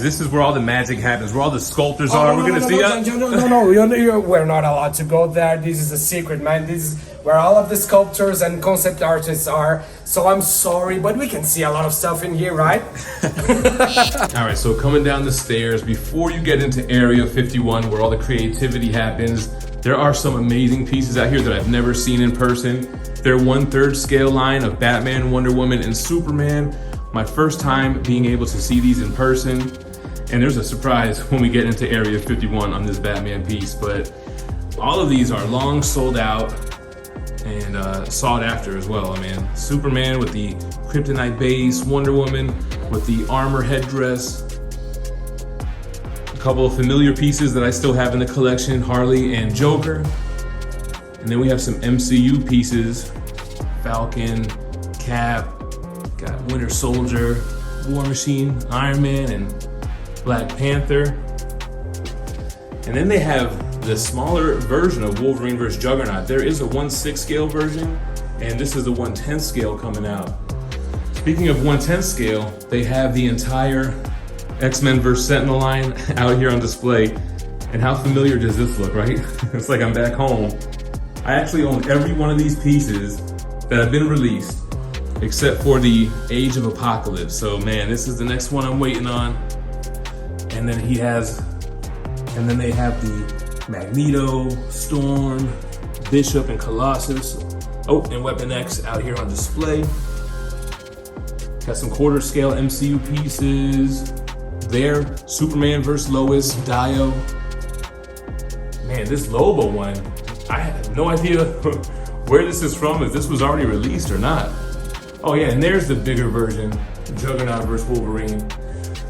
this is where all the magic happens, where all the sculptors are. We're gonna see that. No, we're not allowed to go there. This is a secret, man. This is where all of the sculptors and concept artists are. So I'm sorry, but we can see a lot of stuff in here, right? All right, so coming down the stairs, before you get into Area 51, where all the creativity happens, there are some amazing pieces out here that I've never seen in person. They're 1/3 scale line of Batman, Wonder Woman, and Superman. My first time being able to see these in person. And there's a surprise when we get into Area 51 on this Batman piece, but all of these are long sold out and sought after as well. I mean, Superman with the kryptonite base, Wonder Woman with the armor headdress, a couple of familiar pieces that I still have in the collection, Harley and Joker. And then we have some MCU pieces, Falcon, Cap, got Winter Soldier, War Machine, Iron Man, and Black Panther. And then they have the smaller version of Wolverine vs. Juggernaut. There is a 1/6 scale version, and this is the 1/10 scale coming out. Speaking of 1/10 scale, they have the entire X-Men vs. Sentinel line out here on display. And how familiar does this look, right? It's like I'm back home. I actually own every one of these pieces that have been released, except for the Age of Apocalypse. So man, this is the next one I'm waiting on. And then they have the Magneto, Storm, Bishop, and Colossus. Oh, and Weapon X out here on display. Got some 1/4 scale MCU pieces. There, Superman vs. Lois, Dio. Man, this Lobo one, I have no idea where this is from, if this was already released or not. Oh yeah, and there's the bigger version, Juggernaut vs. Wolverine.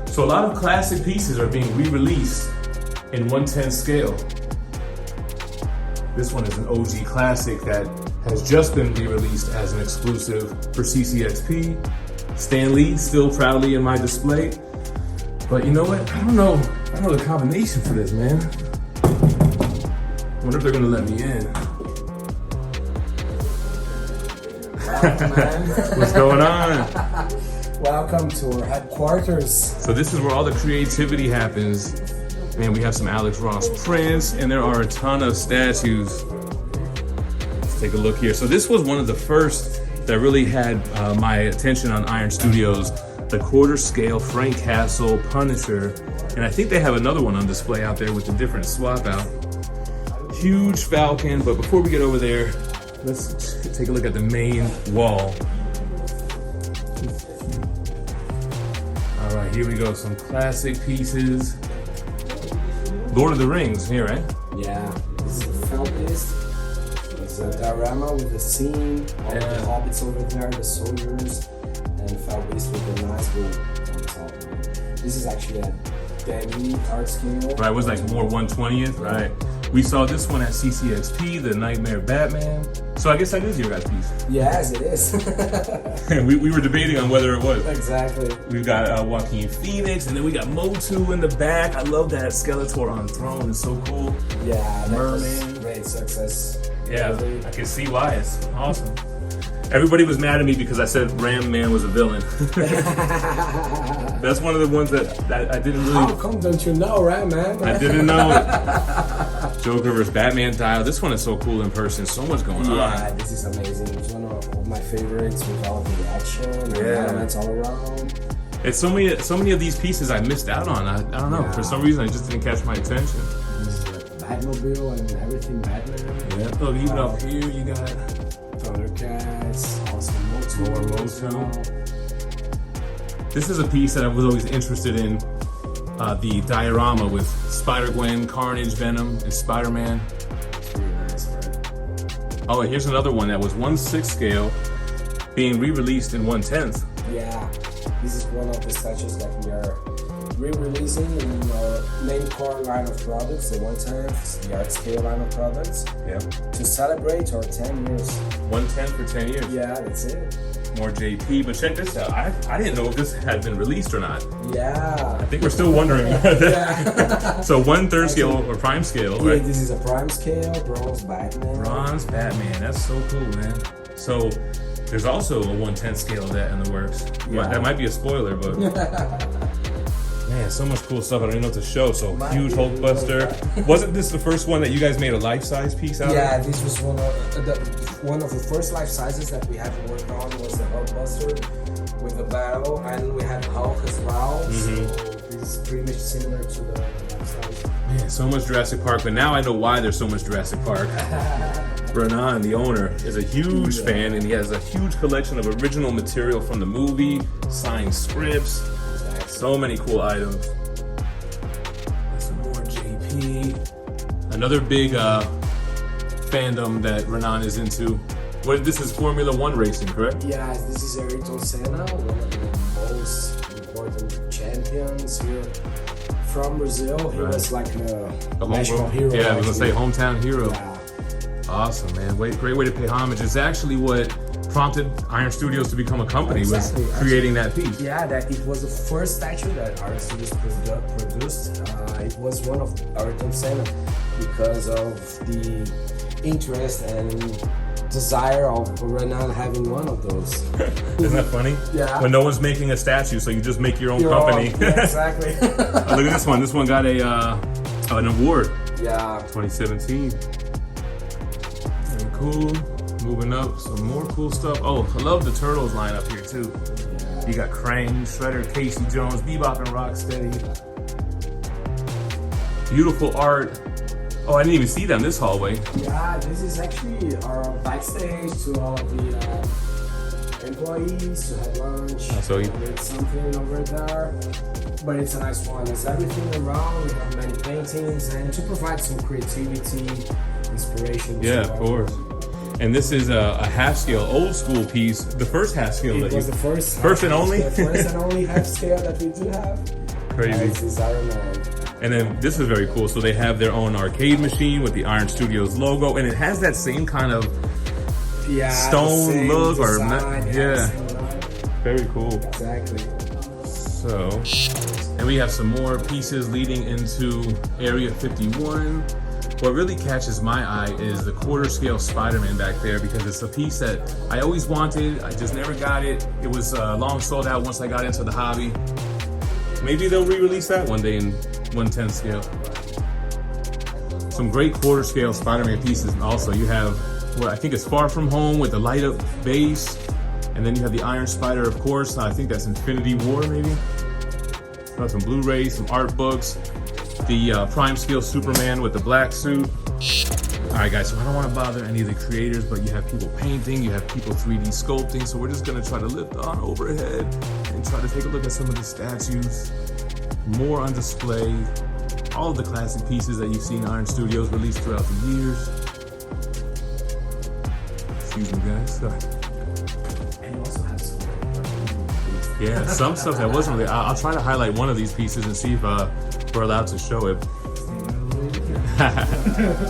So a lot of classic pieces are being re-released in 1/10 scale. This one is an OG classic that has just been re-released as an exclusive for CCXP. Stan Lee still proudly in my display. But you know what? I don't know the combination for this, man. I wonder if they're gonna let me in. What's going on? Welcome to our headquarters. So this is where all the creativity happens. Man, we have some Alex Ross prints, and there are a ton of statues. Let's take a look here. So this was one of the first that really had my attention on Iron Studios, the 1/4 scale Frank Castle Punisher. And I think they have another one on display out there with a different swap out. Huge Falcon, but before we get over there, let's take a look at the main wall. All right, here we go, some classic pieces. Lord of the Rings here, right? Yeah, this is the film list. It's a diorama with the scene, all the hobbits over there, the soldiers, and felt list with the nice gold on top. This is actually a Danny art scale. Right, it was like more 1/20th, right? We saw this one at CCXP, the Nightmare Batman. So I guess that is your guys' piece. Yes, it is. we were debating on whether it was. Exactly. We've got Joaquin Phoenix, and then we got Motu in the back. I love that Skeletor on throne. It's so cool. Yeah, that Merman. was great success. Yeah, I can see why. It's awesome. Everybody was mad at me because I said Ram Man was a villain. That's one of the ones that I didn't really... How come don't you know, right, man? I didn't know. Joker vs. Batman Dial. This one is so cool in person. So much going on. Yeah, this is amazing. It's one of my favorites with all the action and elements all around. It's so many of these pieces I missed out on. I don't know. Yeah. For some reason, I just didn't catch my attention. This is the Batmobile and everything Batman. Yeah. Look, even up here, you got Thundercats, awesome Motu. This is a piece that I was always interested in. The diorama with Spider-Gwen, Carnage, Venom, and Spider-Man. It's really nice, right? Oh, and here's another one that was 1/6 scale, being re-released in 1/10. Yeah, this is one of the statues that we are re-releasing in our main core line of products, the 1/10, the art scale line of products. Yeah. To celebrate our 10 years. 1/10 for 10 years. Yeah, that's it. More JP, but check this out. I didn't know if this had been released or not. Yeah. I think we're still wondering. Yeah. So 1/3 scale or prime scale, right? Yeah, this is a prime scale, bronze Batman. Bronze Batman, that's so cool, man. So there's also a 1/10 scale of that in the works. Yeah. That might be a spoiler, but man, Man, so much cool stuff. I don't even know what to show. So huge God. Hulkbuster. Wasn't this the first one that you guys made a life-size piece out of? Yeah, this was one of the first life sizes that we had worked on was the Hulkbuster with the battle, and we had Hulk as well. So this is pretty much similar to the life size. Man, so much Jurassic Park, but now I know why there's so much Jurassic Park. Renan, the owner, is a huge fan, and he has a huge collection of original material from the movie, signed scripts, so many cool items. Some more JP. Another big fandom that Renan is into. This is Formula One racing, correct? Yeah, this is Ayrton Senna, one of the most important champions here from Brazil. He was like a national hero. Yeah, I was gonna say hometown hero. Yeah. Awesome, man. Great way to pay homage. It's actually what prompted Iron Studios to become a company, was creating that piece. Yeah, that it was the first statue that Iron Studios produced. It was one of Ayrton Senna because of the interest and desire of Renan having one of those. Isn't that funny? Yeah. When no one's making a statue, so you just make your own company. Yeah, exactly. Look at this one. This one got an award. Yeah. 2017. Very cool. Moving up, some more cool stuff. Oh, I love the Turtles line up here too. You got Krang, Shredder, Casey Jones, Bebop and Rocksteady. Beautiful art. Oh, I didn't even see that in this hallway. Yeah, this is actually our backstage to all of the employees to have lunch. So you did something over there, but it's a nice one. It's everything around. We have many paintings and to provide some creativity, inspiration. Yeah, of course. And this is a half scale, old school piece. The first half scale It was the first and only? The first and only half scale that we do have. Crazy. This is Iron Man. And then this is very cool. So they have their own arcade machine with the Iron Studios logo, and it has that same kind of stone look, or very cool. Exactly. So, and we have some more pieces leading into Area 51. What really catches my eye is the quarter scale Spider-Man back there, because it's a piece that I always wanted. I just never got it. It was long sold out once I got into the hobby. Maybe they'll re-release that one day in 1/10 scale. Some great quarter scale Spider-Man pieces. And also you have what I think is Far From Home with the light up base. And then you have the Iron Spider, of course. I think that's Infinity War, maybe. Got some Blu-rays, some art books. The prime scale Superman with the black suit. All right, guys, so I don't want to bother any of the creators, but you have people painting, you have people 3D sculpting, so we're just gonna try to lift on overhead and try to take a look at some of the statues. More on display. All of the classic pieces that you've seen Iron Studios release throughout the years. Excuse me, guys. Sorry. And you also have some. Yeah, some stuff that wasn't really. I'll try to highlight one of these pieces and see if we're allowed to show it.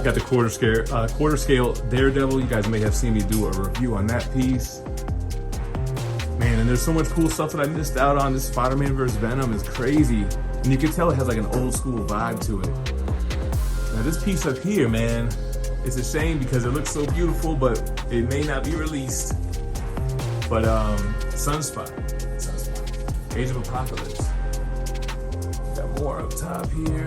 Got the quarter scale Daredevil. You guys may have seen me do a review on that piece. Man, and there's so much cool stuff that I missed out on. This Spider-Man vs. Venom is crazy. And you can tell it has like an old school vibe to it. Now this piece up here, man, it's a shame because it looks so beautiful, but it may not be released. But Sunspot, Age of Apocalypse. Got more up top here.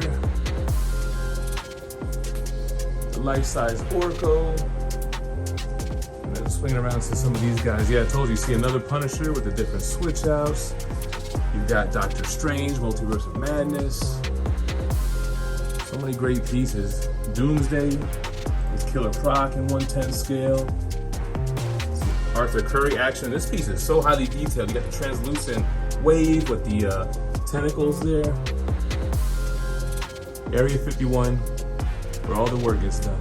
The life-size Orko. And then swinging around to some of these guys. Yeah, I told you, see another Punisher with the different switch outs. You've got Doctor Strange, Multiverse of Madness. So many great pieces. Doomsday with Killer Croc in 1/10 scale. Some Arthur Curry action. This piece is so highly detailed. You got the translucent wave with the tentacles there. Area 51, where all the work gets done.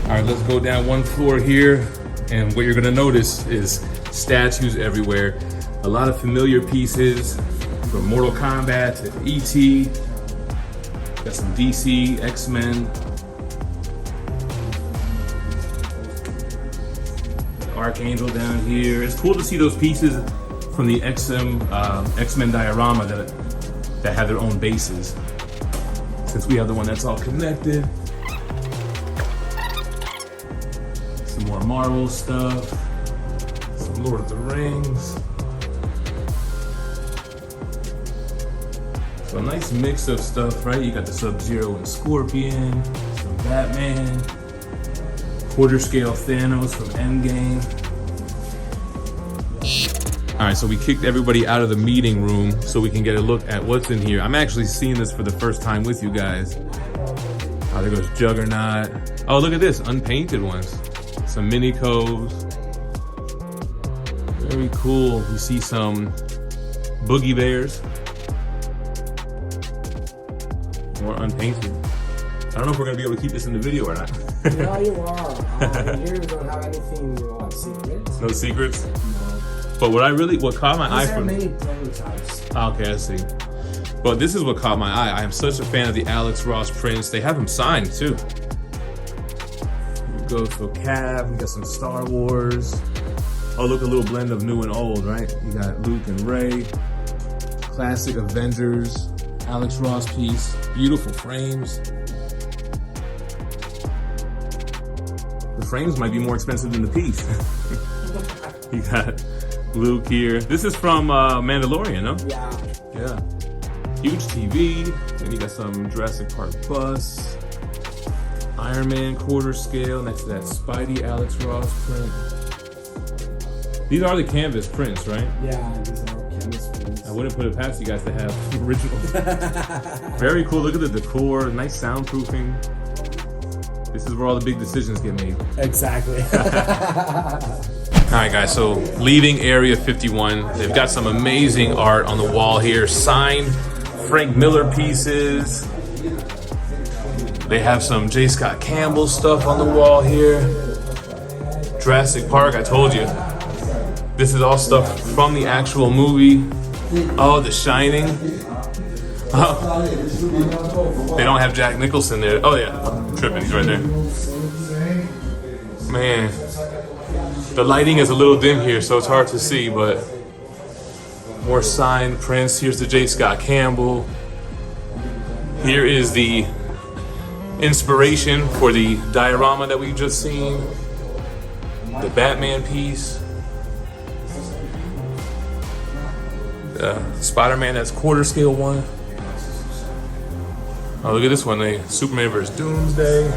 All right, let's go down one floor here. And what you're gonna notice is statues everywhere. A lot of familiar pieces from Mortal Kombat to E.T. Got some DC, X-Men. Archangel down here. It's cool to see those pieces from the X-Men diorama that have their own bases. Since we have the one that's all connected. Some more Marvel stuff. Some Lord of the Rings. So a nice mix of stuff, right? You got the Sub-Zero and Scorpion, some Batman, quarter scale Thanos from Endgame. All right, so we kicked everybody out of the meeting room so we can get a look at what's in here. I'm actually seeing this for the first time with you guys. Oh, there goes Juggernaut. Oh, look at this, unpainted ones. Some mini coves. Very cool. We see some Boogie Bears. More unpainted. I don't know if we're gonna be able to keep this in the video or not. No, you are. Here we don't have anything, secrets. No secrets? No. But what caught my eye from... There are many prototypes. Okay, I see. But this is what caught my eye. I am such a fan of the Alex Ross prints. They have them signed too. Here we go, so Cav, we got some Star Wars. Oh, look, a little blend of new and old, right? You got Luke and Rey. Classic Avengers, Alex Ross piece. Beautiful frames. The frames might be more expensive than the piece. You got Luke here. This is from Mandalorian, no? Yeah. Yeah. Huge TV. Then you got some Jurassic Park bus. Iron Man quarter scale next to that Spidey Alex Ross print. These are the canvas prints, right? Yeah, these are canvas prints. I wouldn't put it past you guys to have originals. Very cool. Look at the decor. Nice soundproofing. This is where all the big decisions get made. Exactly. All right, guys, so leaving Area 51, they've got some amazing art on the wall here. Signed Frank Miller pieces. They have some J. Scott Campbell stuff on the wall here. Jurassic Park, I told you. This is all stuff from the actual movie. Oh, The Shining. Oh. They don't have Jack Nicholson there. Oh yeah, I'm tripping, he's right there. Man. The lighting is a little dim here, so it's hard to see, but more signed prints. Here's the J. Scott Campbell. Here is the inspiration for the diorama that we've just seen. The Batman piece. The Spider-Man, that's quarter scale one. Oh, look at this one, the Superman vs. Doomsday.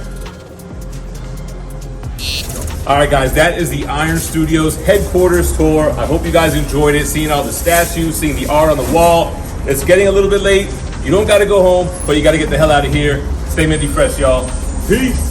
All right, guys, that is the Iron Studios headquarters tour. I hope you guys enjoyed it, seeing all the statues, seeing the art on the wall. It's getting a little bit late. You don't got to go home, but you got to get the hell out of here. Stay minty fresh, y'all. Peace.